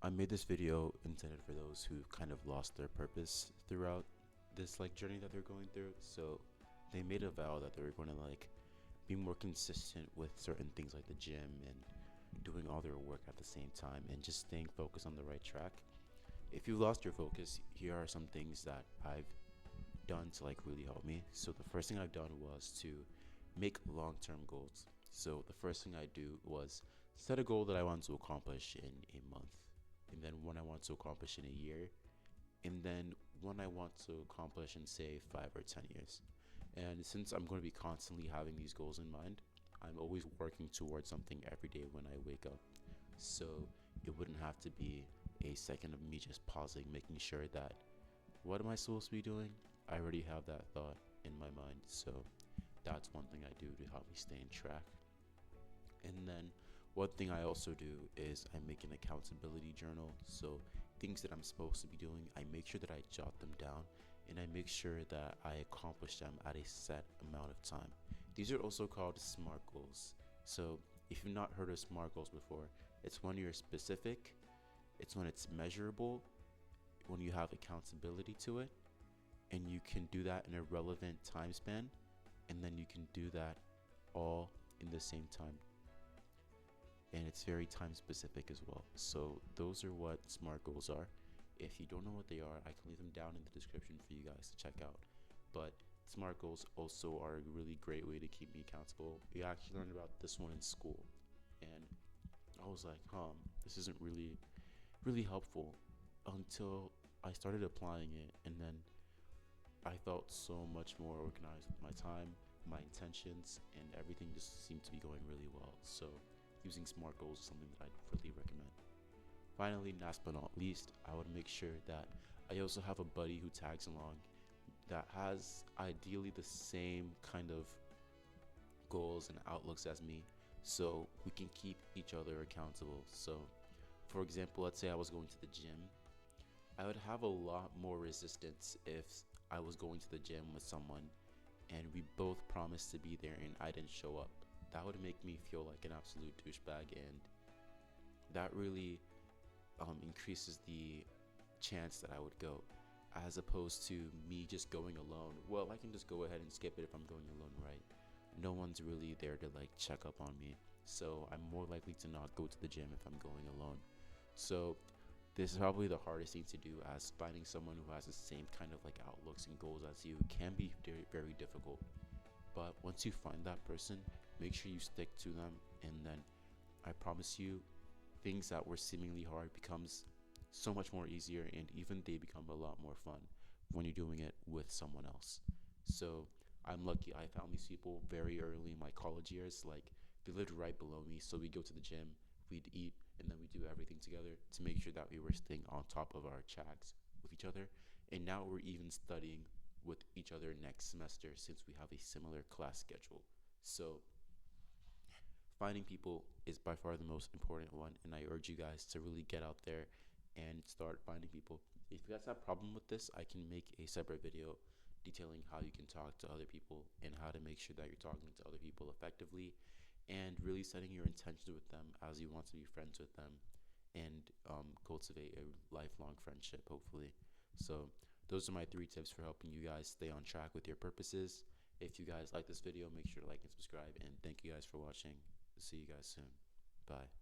I made this video intended for those who kind of lost their purpose throughout this journey that they're going through. So they made a vow that they were going to be more consistent with certain things like the gym and doing all their work at the same time and just staying focused on the right track. If you lost your focus, here are some things that I've done to really help me. So the first thing I've done was to make long-term goals. So the first thing I do was set a goal that I want to accomplish in a month, and then one I want to accomplish in a year, and then one I want to accomplish in say 5 or 10 years. And since I'm going to be constantly having these goals in mind, I'm always working towards something every day when I wake up. So it wouldn't have to be a second of me just pausing, making sure that what am I supposed to be doing? I already have that thought in my mind. So that's one thing I do to help me stay in track. And then one thing I also do is I make an accountability journal. So things that I'm supposed to be doing, I make sure that I jot them down and I make sure that I accomplish them at a set amount of time. These are also called SMART goals. So if you've not heard of SMART goals before, it's when you're specific, it's when it's measurable, when you have accountability to it, and you can do that in a relevant time span, and then you can do that all in the same time, and it's very time specific as well. So those are what SMART goals are. If you don't know what they are, I can leave them down in the description for you guys to check out. But SMART goals also are a really great way to keep me accountable. We actually learned about this one in school, and I was like, this isn't really helpful until I started applying it, and then I felt so much more organized with my time, my intentions, and everything just seemed to be going really well. So using SMART goals is something that I'd really recommend. Finally, last but not least, I would make sure that I also have a buddy who tags along that has ideally the same kind of goals and outlooks as me, so we can keep each other accountable. So for example, let's say I was going to the gym, I would have a lot more resistance if I was going to the gym with someone and we both promised to be there and I didn't show up. That would make me feel like an absolute douchebag, and that really increases the chance that I would go, as opposed to me just going alone. Well, I can just go ahead and skip it if I'm going alone, right? No one's really there to check up on me, so I'm more likely to not go to the gym if I'm going alone. So this is probably the hardest thing to do, as finding someone who has the same kind of outlooks and goals as you can be very, very difficult. But once you find that person, make sure you stick to them, and then I promise you, things that were seemingly hard becomes so much more easier, and even they become a lot more fun when you're doing it with someone else. So I'm lucky I found these people very early in my college years. They lived right below me, so we go to the gym, we'd eat, and then we do everything together to make sure that we were staying on top of our tracks with each other. And now we're even studying with each other next semester since we have a similar class schedule. So finding people is by far the most important one, and I urge you guys to really get out there and start finding people. If you guys have a problem with this, I can make a separate video detailing how you can talk to other people and how to make sure that you're talking to other people effectively and really setting your intentions with them as you want to be friends with them, and cultivate a lifelong friendship, hopefully. So those are my 3 tips for helping you guys stay on track with your purposes. If you guys like this video, make sure to like and subscribe, and thank you guys for watching. See you guys soon. Bye.